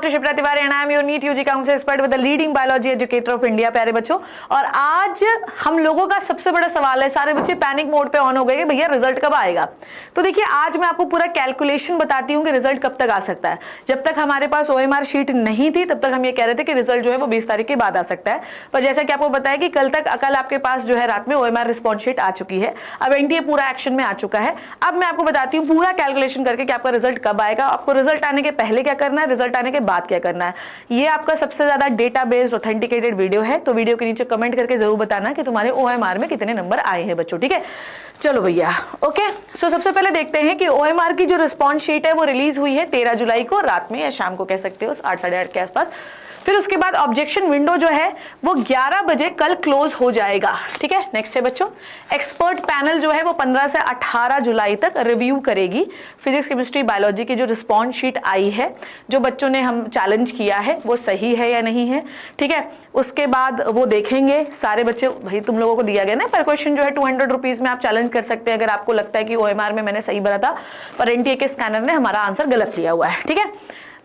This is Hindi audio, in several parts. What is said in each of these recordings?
Doctor Shipra Tiwari and I am your NEET UG council expert with the leading biology educator of India. प्यारे बच्चों, और आज हम लोगों का सबसे बड़ा सवाल है, सारे बच्चे पैनिक मोड पे ऑन हो गए कि भैया रिजल्ट कब आएगा। तो देखिए, आज मैं आपको पूरा कैलकुलेशन बताती हूँ कि रिजल्ट कब तक आ सकता है। जब तक हमारे पास OMR शीट नहीं थी तब तक हम ये कह रहे थे कि रिजल्ट जो है वो 20 तारीख के बाद आ सकता है, पर जैसा कि आपको बताया कि कल आपके पास जो है रात में OMR रिस्पॉन्स शीट आ चुकी है। अब NTA पूरा एक्शन में आ चुका है। अब मैं आपको बताती हूँ पूरा कैलकुलेशन करके कि आपका रिजल्ट कब आएगा, आपको रिजल्ट आने के पहले क्या करना है, रिजल्ट आने के बाद क्या करना है। ये आपका सबसे ज्यादा डेटा बेस्ड ऑथेंटिकेटेड वीडियो है, तो वीडियो के नीचे कमेंट करके जरूर बताना कि तुम्हारे OMR में कितने नंबर आए हैं बच्चों। ठीक है, चलो भैया, ओके। सो सबसे पहले देखते हैं कि OMR की जो रिस्पॉन्स शीट है वो रिलीज हुई है 13 जुलाई को रात में या शाम को कह सकते हो, 8 साढ़े 8 के आसपास। फिर उसके बाद ऑब्जेक्शन विंडो जो है वो 11 बजे कल क्लोज हो जाएगा। ठीक है, नेक्स्ट है बच्चों, एक्सपर्ट पैनल जो है वो 15 से 18 जुलाई तक रिव्यू करेगी फिजिक्स केमिस्ट्री बायोलॉजी की जो रिस्पॉन्स शीट आई है, जो बच्चों ने हम चैलेंज किया है वो सही है या नहीं है। ठीक है, उसके बाद वो देखेंगे सारे बच्चे, भाई तुम लोगों को दिया गया ना पर क्वेश्चन जो है 200 रुपीज में आप चैलेंज कर सकते हैं अगर आपको लगता है कि OMR में मैंने सही भरा था पर NTA के स्कैनर ने हमारा आंसर गलत लिया हुआ है। ठीक है,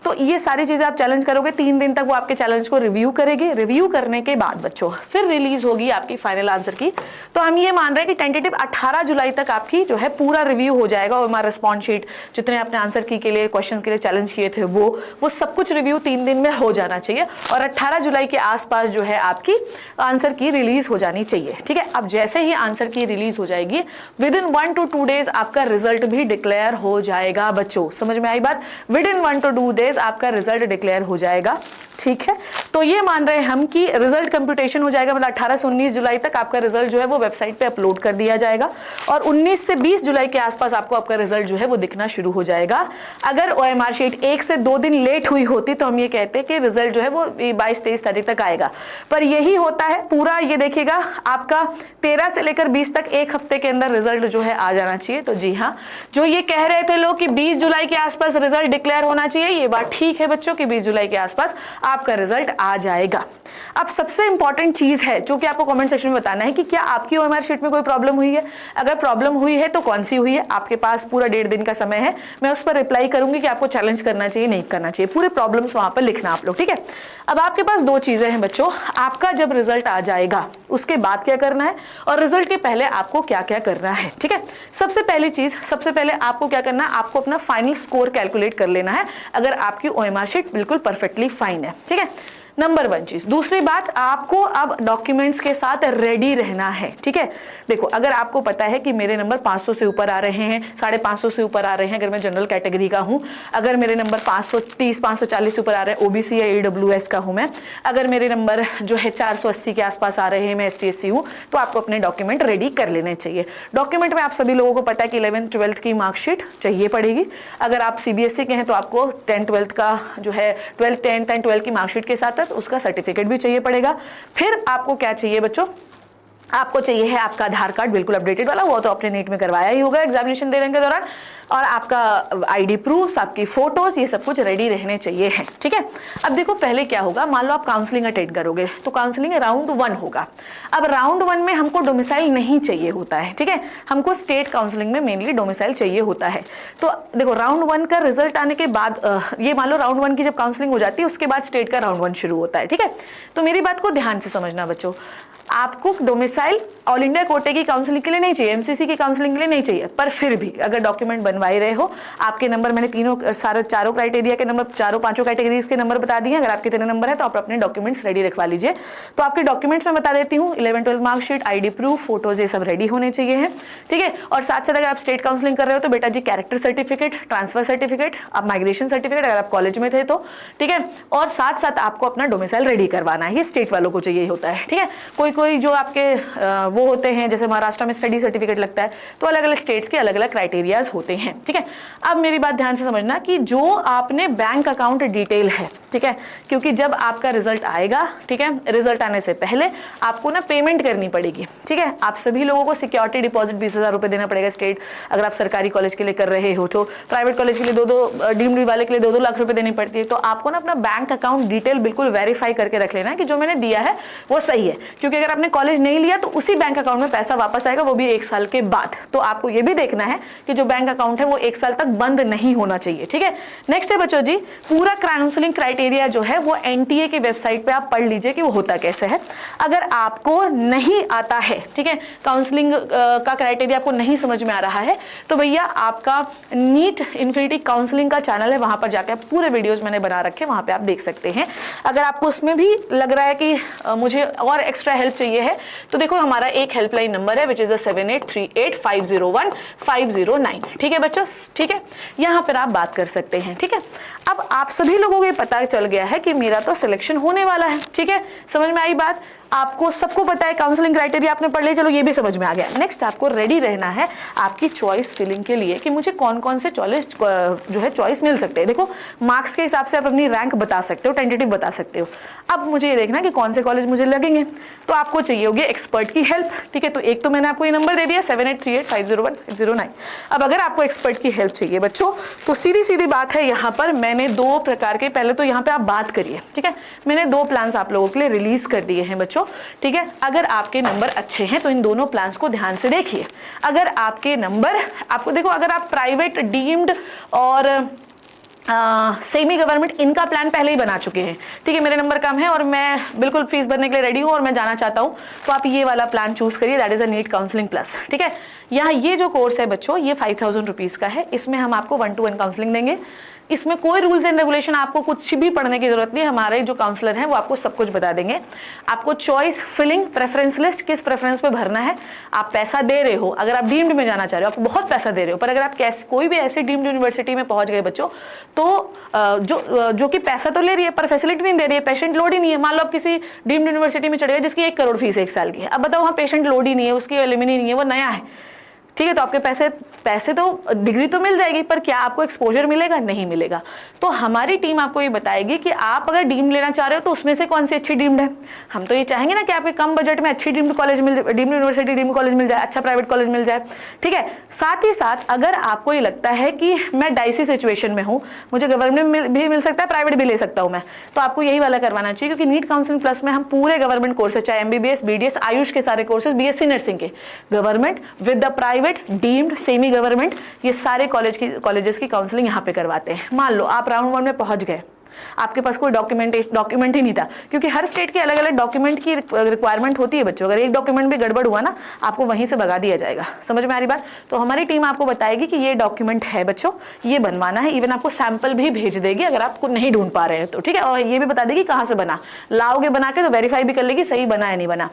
तो ये सारी चीजें आप चैलेंज करोगे, 3 दिन तक वो आपके चैलेंज को रिव्यू करेगी। रिव्यू करने के बाद बच्चों फिर रिलीज होगी आपकी फाइनल आंसर की। तो हम ये मान रहे हैं कि टेंटेटिव 18 जुलाई तक आपकी जो है पूरा रिव्यू हो जाएगा। OMR रिस्पॉन्स शीट जितने आपने आंसर की के लिए क्वेश्चंस के लिए चैलेंज किए थे वो सब कुछ रिव्यू 3 दिन में हो जाना चाहिए और 18 जुलाई के आसपास जो है आपकी आंसर की रिलीज हो जानी चाहिए। ठीक है, अब जैसे ही आंसर की रिलीज हो जाएगी विद इन 1 to 2 डेज आपका रिजल्ट भी डिक्लेयर हो जाएगा बच्चों। समझ में आई बात? विद इन 1 to 2 डेज आपका रिजल्ट डिक्लेयर हो जाएगा। ठीक है, तो ये मान रहे हैं हम कि रिजल्ट कंप्यूटेशन हो जाएगा, मतलब 18 से 19 जुलाई तक आपका रिजल्ट जो है वो वेबसाइट पे अपलोड कर दिया जाएगा और 19 से 20 जुलाई के आसपास आपको आपका रिजल्ट जो है वो दिखना शुरू हो जाएगा। अगर OMR शीट 1 से 2 दिन लेट हुई होती तो हम ये कहते हैं कि रिजल्ट जो है वो 22-23 तारीख तक आएगा, पर यही होता है पूरा। ये देखिएगा आपका 13 से लेकर 20 तक 1 हफ्ते के अंदर रिजल्ट जो है आ जाना चाहिए। तो जी हाँ, जो ये कह रहे थे लोग कि 20 जुलाई के आसपास रिजल्ट डिक्लेयर होना चाहिए, ये बात ठीक है बच्चों कि 20 जुलाई के आसपास आपका रिजल्ट आ जाएगा। अब सबसे इंपॉर्टेंट चीज है जो कि आपको कमेंट सेक्शन में बताना है कि क्या आपकी OMR शीट में कोई प्रॉब्लम हुई है। अगर प्रॉब्लम हुई है तो कौन सी हुई है, आपके पास पूरा 1.5 दिन का समय है। मैं उस पर रिप्लाई करूंगी कि आपको चैलेंज करना चाहिए नहीं करना चाहिए, पूरे प्रॉब्लम्स वहां पर लिखना आप लोग। ठीक है, अब आपके पास 2 चीजें हैं बच्चों, आपका जब रिजल्ट आ जाएगा उसके बाद क्या करना है और रिजल्ट के पहले आपको क्या क्या करना है। ठीक है, सबसे पहले आपको क्या करना है, आपको अपना फाइनल स्कोर कैलकुलेट कर लेना है अगर आपकी OMR शीट बिल्कुल परफेक्टली फाइन है। ठीक है, नंबर 1 चीज। दूसरी बात, आपको अब डॉक्यूमेंट्स के साथ रेडी रहना है। ठीक है, देखो अगर आपको पता है कि मेरे नंबर 500 से ऊपर आ रहे हैं, 550 से ऊपर आ रहे हैं अगर मैं जनरल कैटेगरी का हूं, अगर मेरे नंबर 530 540 से ऊपर आ रहे हैं OBC या EWS का हूं मैं, अगर मेरे नंबर जो है 480 के आसपास आ रहे हैं, मैं ST/SC हूं, तो आपको अपने डॉक्यूमेंट रेडी कर लेने चाहिए। डॉक्यूमेंट में आप सभी लोगों को पता है कि 11th 12th की मार्कशीट चाहिए पड़ेगी। अगर आप CBSE के हैं तो आपको 10th 12th का जो है 12th 10th एंड 12th की मार्कशीट के साथ उसका सर्टिफिकेट भी चाहिए पड़ेगा। फिर आपको क्या चाहिए बच्चों, आपको चाहिए है आपका आधार कार्ड बिल्कुल अपडेटेड वाला, वो तो आपने नीट में करवाया ही होगा एग्जामिनेशन देने के दौरान, और आपका ID प्रूफ्स, आपकी फोटोज, ये सब कुछ रेडी रहने चाहिए हैं। ठीक है, अब देखो पहले क्या होगा, मान लो आप काउंसलिंग अटेंड करोगे तो काउंसलिंग राउंड 1 होगा। अब राउंड 1 में हमको डोमिसाइल नहीं चाहिए होता है। ठीक है, हमको स्टेट काउंसलिंग में मेनली डोमिसाइल चाहिए होता है। तो देखो राउंड 1 का रिजल्ट आने के बाद ये मान लो राउंड 1 की जब काउंसलिंग हो जाती है उसके बाद स्टेट का राउंड 1 शुरू होता है। ठीक है, तो मेरी बात को ध्यान से समझना बच्चों, आपको डोमिसाइल ऑल इंडिया कोटे की काउंसलिंग के लिए नहीं चाहिए, MCC की काउंसलिंग के लिए नहीं चाहिए, पर फिर भी अगर डॉक्यूमेंट बनवा ही रहे हो, आपके नंबर मैंने चारों क्राइटेरिया के नंबर, 4-5 कैटेगरीज के नंबर बता दिए। अगर आपके 3 नंबर है तो आप अपने डॉक्यूमेंट्स रेडी रखवा लीजिए। तो आपके डॉक्यूमेंट्स मैं बता देती हूँ, 11th 12th marksheet, ID proof, photos, ये सब रेडी होने चाहिए हैं। ठीक है, और साथ साथ अगर आप स्टेट काउंसलिंग कर रहे हो तो बेटा जी कैरेक्टर सर्टिफिकेट, ट्रांसफर सर्टिफिकेट, आप माइग्रेशन सर्टिफिकेट अगर आप कॉलेज में थे तो। ठीक है, और साथ साथ आपको अपना डोमिसाइल रेडी करवाना है, ये स्टेट वालों को चाहिए होता है। ठीक है, कोई जो आपके वो होते हैं, जैसे महाराष्ट्र में स्टडी सर्टिफिकेट लगता है, तो अलग अलग स्टेट्स के अलग अलग क्राइटेरियाज होते हैं। ठीक है, अब मेरी बात ध्यान से समझना कि जो आपने बैंक अकाउंट डिटेल है, ठीक है, क्योंकि जब आपका रिजल्ट आएगा, ठीक है, रिजल्ट आने से पहले आपको ना पेमेंट करनी पड़ेगी। ठीक है, आप सभी लोगों को सिक्योरिटी डिपॉजिट 20,000 रुपए देना पड़ेगा स्टेट, अगर आप सरकारी कॉलेज के लिए कर रहे हो तो। प्राइवेट कॉलेज के लिए 2-2 डीम्ड वाले के लिए 2-2 लाख रुपए देनी पड़ती है। तो आपको ना अपना बैंक अकाउंट डिटेल बिल्कुल वेरीफाई करके रख लेना है कि जो मैंने दिया है वो सही है, क्योंकि अगर अगर आपने कॉलेज नहीं लिया तो उसी बैंक अकाउंट में पैसा वापस आएगा, वो भी 1 साल के बाद। तो आपको ये भी देखना है कि जो बैंक अकाउंट है वो 1 साल तक बंद नहीं होना चाहिए, ठीक है। नेक्स्ट है बच्चों जी, पूरा काउंसलिंग क्राइटेरिया जो है वो एनटीए की वेबसाइट पे आप पढ़ लीजिए कि वो होता कैसे है। अगर आपको नहीं आता है, ठीक है, काउंसलिंग का क्राइटेरिया आपको नहीं समझ में आ रहा है, तो भैया आपका नीट इन्फिनिटी काउंसलिंग का चैनल है, वहां पर जाकर पूरे वीडियोस मैंने बना रखे, वहां पे आप देख सकते हैं। अगर आपको उसमें भी लग रहा है कि मुझे और एक्स्ट्रा हेल्प चाहिए है, तो देखो हमारा एक हेल्पलाइन नंबर है विच इज 7838501509, ठीक है बच्चों, ठीक है, यहां पर आप बात कर सकते हैं, ठीक है। अब आप सभी लोगों को ये पता चल गया है कि मेरा तो सिलेक्शन होने वाला है, ठीक है, समझ में आई बात। आपको सबको पता है काउंसलिंग क्राइटेरिया आपने पढ़ लिया, चलो ये भी समझ में आ गया। नेक्स्ट आपको रेडी रहना है आपकी चॉइस फिलिंग के लिए कि मुझे कौन कौन से जो है चॉइस मिल सकते हैं। देखो मार्क्स के हिसाब से आप अपनी रैंक बता सकते हो, टेंटेटिव बता सकते हो। अब मुझे ये देखना कि कौन से कॉलेज मुझे लगेंगे, तो आपको चाहिए होगी एक्सपर्ट की हेल्प, ठीक है। तो एक तो मैंने आपको ये नंबर दे दिया 7838501509। अब अगर आपको एक्सपर्ट की हेल्प चाहिए बच्चों, तो सीधी सीधी बात है, यहाँ पर मैंने 2 प्रकार के, पहले तो यहाँ पे आप बात करिए, ठीक है, मैंने 2 प्लान्स आप लोगों के लिए रिलीज कर दिए हैं बच्चों, ठीक है। अगर आपके नंबर अच्छे हैं तो इन दोनों प्लान्स को ध्यान से देखिए। अगर आपके नंबर, आपको देखो, अगर आप प्राइवेट, डीम्ड और सेमी गवर्नमेंट इनका प्लान पहले ही बना चुके हैं, ठीक है, मेरे नंबर कम है और मैं बिल्कुल फीस भरने के लिए रेडी हूँ और मैं जाना चाहता हूँ, तो आप ये वाला प्लान चूज करिए, that is a NEET counselling plus, ठीक है। यहाँ ये जो कोर्स है बच्चों, ये 5000 रुपीज का है, इसमें हम आपको 1-to-1 काउंसलिंग देंगे। इसमें कोई रूल्स एंड रेगुलेशन आपको कुछ भी पढ़ने की जरूरत नहीं, हमारे जो काउंसलर हैं वो आपको सब कुछ बता देंगे। आपको चॉइस फिलिंग, प्रेफरेंस लिस्ट, किस प्रेफरेंस पे भरना है, आप पैसा दे रहे हो, अगर आप डीम्ड में जाना चाह रहे हो आपको बहुत पैसा दे रहे हो, पर अगर आप कोई भी ऐसी डीम्ड यूनिवर्सिटी में पहुंच गए बच्चों, तो जो कि पैसा तो ले रही है पर फैसिलिटी नहीं दे रही है, पेशेंट लोड ही नहीं है। मान लो आप किसी डीम्ड यूनिवर्सिटी में चढ़े गए जिसकी 1 करोड़ फीस 1 साल की है, अब बताओ वहाँ पेशेंट लोड ही नहीं है, उसकी एलिमिनी नहीं है, वो नया है, ठीक है, तो आपके पैसे तो डिग्री तो मिल जाएगी, पर क्या आपको एक्सपोजर मिलेगा? नहीं मिलेगा। तो हमारी टीम आपको ये बताएगी कि आप अगर डीम्ड लेना चाह रहे हो तो उसमें से कौन सी अच्छी डीम्ड है। हम तो ये चाहेंगे ना कि आपके कम बजट में अच्छी डीम्ड कॉलेज मिल जाए, डीम्ड यूनिवर्सिटी, डीम्ड कॉलेज मिल जाए, अच्छा प्राइवेट कॉलेज मिल जाए, ठीक है। साथ ही साथ अगर आपको ये लगता है कि मैं डाइसी सिचुएशन में हूँ, मुझे गवर्नमेंट भी मिल सकता है, प्राइवेट भी ले सकता हूँ मैं, तो आपको यही वाला करवाना चाहिए, क्योंकि नीट काउंसलिंग प्लस में हम पूरे गवर्नमेंट कोर्सेज, चाहे MBBS, BDS, आयुष के सारे कोर्सेज, BSc नर्सिंग के, government with the private, deemed, semi government, ये सारे कॉलेजेस की काउंसलिंग यहाँ पे करवाते हैं। मान लो आप राउंड 1 में पहुंच गए, आपके पास कोई डॉक्यूमेंट ही नहीं था, क्योंकि हर स्टेट के अलग अलग डॉक्यूमेंट की रिक्वायरमेंट होती है बच्चों। अगर एक डॉक्यूमेंट भी गड़बड़ हुआ ना, आपको वहीं से भगा दिया जाएगा। समझ में आ रही बात? तो हमारी टीम आपको बताएगी कि ये डॉक्यूमेंट है बच्चों, ये बनवाना है, इवन आपको सैंपल भी भेज देगी अगर आपको नहीं ढूंढ पा रहे हैं तो, ठीक है, और ये भी बता देगी कहाँ से बना, लाओगे बना के तो वेरीफाई भी कर लेगी सही बना है नहीं बना।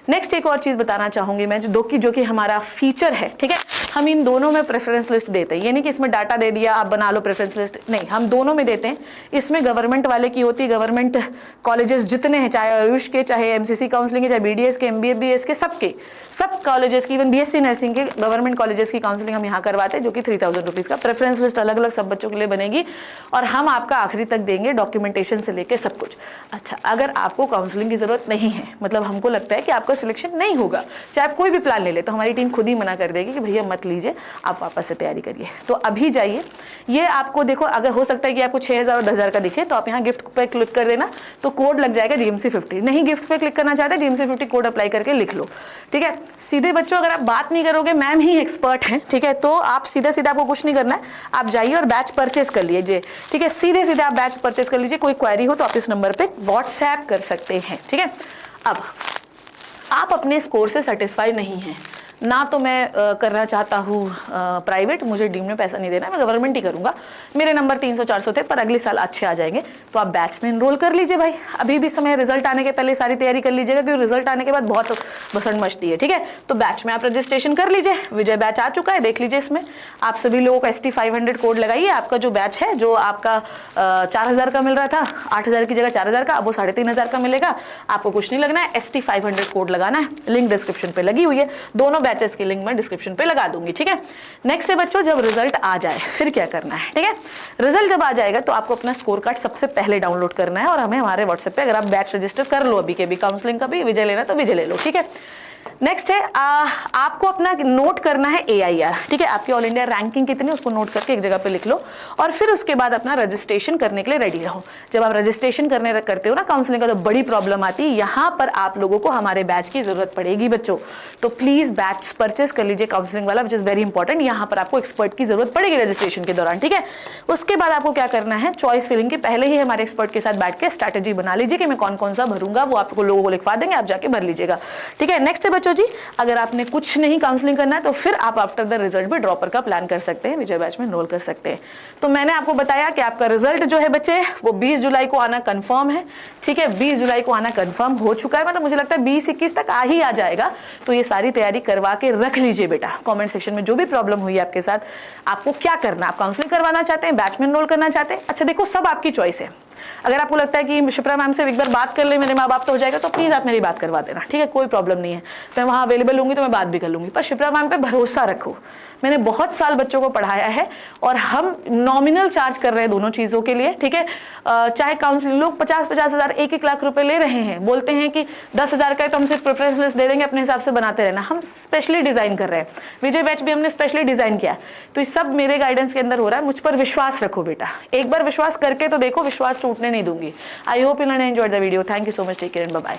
नेक्स्ट एक और चीज बताना चाहूंगी मैं, जो कि हमारा फीचर है, ठीक है, हम इन दोनों में प्रेफरेंस लिस्ट देते हैं, ये नहीं कि इसमें डाटा दे दिया आप बना लो प्रेफरेंस लिस्ट, नहीं, हम दोनों में देते हैं। इसमें गवर्नमेंट वाले की होती है, गवर्नमेंट कॉलेजेस जितने हैं, चाहे आयुष के, चाहे MCC काउंसलिंग के, चाहे BDS के, MBBS के, सब कॉलेजेस की, इवन BSc नर्सिंग के गवर्नमेंट कॉलेजेस की काउंसलिंग हम यहाँ करवाते हैं, जो कि 3000 रुपीज का प्रेफरेंस लिस्ट अलग अलग सब बच्चों के लिए बनेगी, और हम आपका आखिरी तक देंगे डॉक्यूमेंटेशन से लेके सब कुछ। अच्छा, अगर आपको काउंसलिंग की जरूरत नहीं है, मतलब हमको लगता है कि आपका सिलेक्शन नहीं होगा, चाहे आप कोई भी प्लान ले ले, तो हमारी टीम खुद ही मना कर देगी कि भैया मत लीजिए, आप वापस से तैयारी करिए। तो अभी जाइए, ये आपको देखो, अगर हो सकता है कि आपको 6000 और 10000 का दिखे, तो आप यहाँ गिफ्ट पे क्लिक कर देना, तो कोड लग जाएगा GMC 50। नहीं गिफ्ट पे क्लिक करना चाहते, GMC 50 कोड अप्लाई करके लिख लो, ठीक है। सीधे बच्चों अगर आप बात नहीं करोगे, मैम ही एक्सपर्ट हैं, ठीक है, तो आप सीधे सीधे, आपको कुछ नहीं करना है, आप जाइए और बैच परचेस कर लीजिए, ठीक है, सीधे सीधे आप बैच परचेस कर लीजिए। कोई क्वेरी हो तो आप इस नंबर पे व्हाट्सएप कर सकते हैं, ठीक है। अब आप अपने स्कोर से सेटिस्फाई नहीं हैं, ना तो मैं करना चाहता हूँ प्राइवेट, मुझे डीम में पैसा नहीं देना, मैं गवर्नमेंट ही करूँगा, मेरे नंबर 300-400 थे पर अगले साल अच्छे आ जाएंगे, तो आप बैच में एनरोल कर लीजिए भाई, अभी भी समय, रिजल्ट आने के पहले सारी तैयारी कर लीजिएगा, क्योंकि रिजल्ट आने के बाद बहुत भसड़ मचती है, ठीक है। तो बैच में आप रजिस्ट्रेशन कर लीजिए, विजय बैच आ चुका है, देख लीजिए, इसमें आप सभी लोगों का ST 500 कोड लगाइए। आपका जो बैच है, जो आपका 4000 का मिल रहा था, 8000 की जगह 4000 का, अब वो 3500 का मिलेगा। आपको कुछ नहीं लगना है, ST 500 कोड लगाना है, लिंक डिस्क्रिप्शन पे लगी हुई है, दोनों बैचेस की लिंक मैं डिस्क्रिप्शन पे लगा दूंगी, ठीक है। नेक्स्ट है बच्चों, जब रिजल्ट आ जाए फिर क्या करना है, ठीक है। रिजल्ट जब आ जाएगा तो आपको अपना स्कोर कार्ड सबसे पहले डाउनलोड करना है और हमें हमारे व्हाट्सएप पे, अगर आप बैच रजिस्टर कर लो अभी के भी, काउंसलिंग का भी, विजय लेना तो विजय ले लो, ठीक है। नेक्स्ट है आपको अपना नोट करना है AIR, ठीक है, आपकी ऑल इंडिया रैंकिंग कितनी है उसको नोट करके एक जगह पे लिख लो और फिर उसके बाद अपना रजिस्ट्रेशन करने के लिए रेडी रहो। जब आप रजिस्ट्रेशन करते हो ना काउंसलिंग का, तो बड़ी प्रॉब्लम आती है, यहाँ पर आप लोगों को हमारे बैच की जरूरत पड़ेगी बच्चों। तो प्लीज बैच परचेस कर लीजिए काउंसलिंग वाला, विच इज वेरी इंपॉर्टेंट। यहाँ पर आपको एक्सपर्ट की जरूरत पड़ेगी रजिस्ट्रेशन के दौरान, ठीक है। उसके बाद आपको क्या करना है, चॉइस फिलिंग के पहले ही हमारे एक्सपर्ट के साथ बैठ के स्ट्रैटेजी बना लीजिए कि मैं कौन कौन सा भरूंगा, वो आपको लोगों को लिखवा देंगे, आप जाके भर लीजिएगा, ठीक है। नेक्स्ट है बच्चों जी, अगर आपने कुछ नहीं काउंसलिंग करना है तो फिर आप आफ्टर द रिजल्ट भी ड्रॉपर का प्लान कर सकते हैं, विजय बैच में एनरोल कर सकते हैं। तो मैंने आपको बताया कि आपका रिजल्ट जो है बच्चे वो 20 जुलाई को आना कंफर्म है, ठीक है। 20 जुलाई को आना कंफर्म हो चुका है, मतलब मुझे लगता है 20-21 तक आ जाएगा। तो ये सारी तैयारी करवा के रख लीजिए बेटा। कमेंट सेक्शन में जो भी प्रॉब्लम हुई है आपके साथ, आपको क्या करना है, आप काउंसलिंग करवाना चाहते हैं, बैच में एनरोल करना चाहते हैं, अच्छा देखो सब आपकी चॉइस है। अगर आपको लगता है कि शिप्रा मैम से एक बार बात कर ले, मेरे माँ बाप तो हो जाएगा, तो प्लीज आप मेरी बात करवा देना, ठीक है, कोई प्रॉब्लम नहीं है। मैं वहाँ अवेलेबल होंगी तो मैं बात भी कर लूंगी, पर शिप्रा मैम पे भरोसा रखो। मैंने बहुत साल बच्चों को पढ़ाया है और हम नॉमिनल चार्ज कर रहे हैं दोनों चीजों के लिए, ठीक है। चाहे काउंसलिंग लोग 50-50 हज़ार 1-1 लाख रुपए ले रहे हैं, बोलते हैं कि 10,000 का है तो हम सिर्फ प्रेफरेंस लिस्ट दे देंगे, अपने हिसाब से बनाते रहना। हम स्पेशली डिजाइन कर रहे हैं, विजय बैच भी हमने स्पेशली डिजाइन किया है। तो ये सब मेरे गाइडेंस के अंदर हो रहा है। मुझ पर विश्वास रखो बेटा, एक बार विश्वास करके तो देखो, विश्वास टूटने नहीं दूंगी। I hope you enjoyed the video. Thank you so much, take care and bye bye.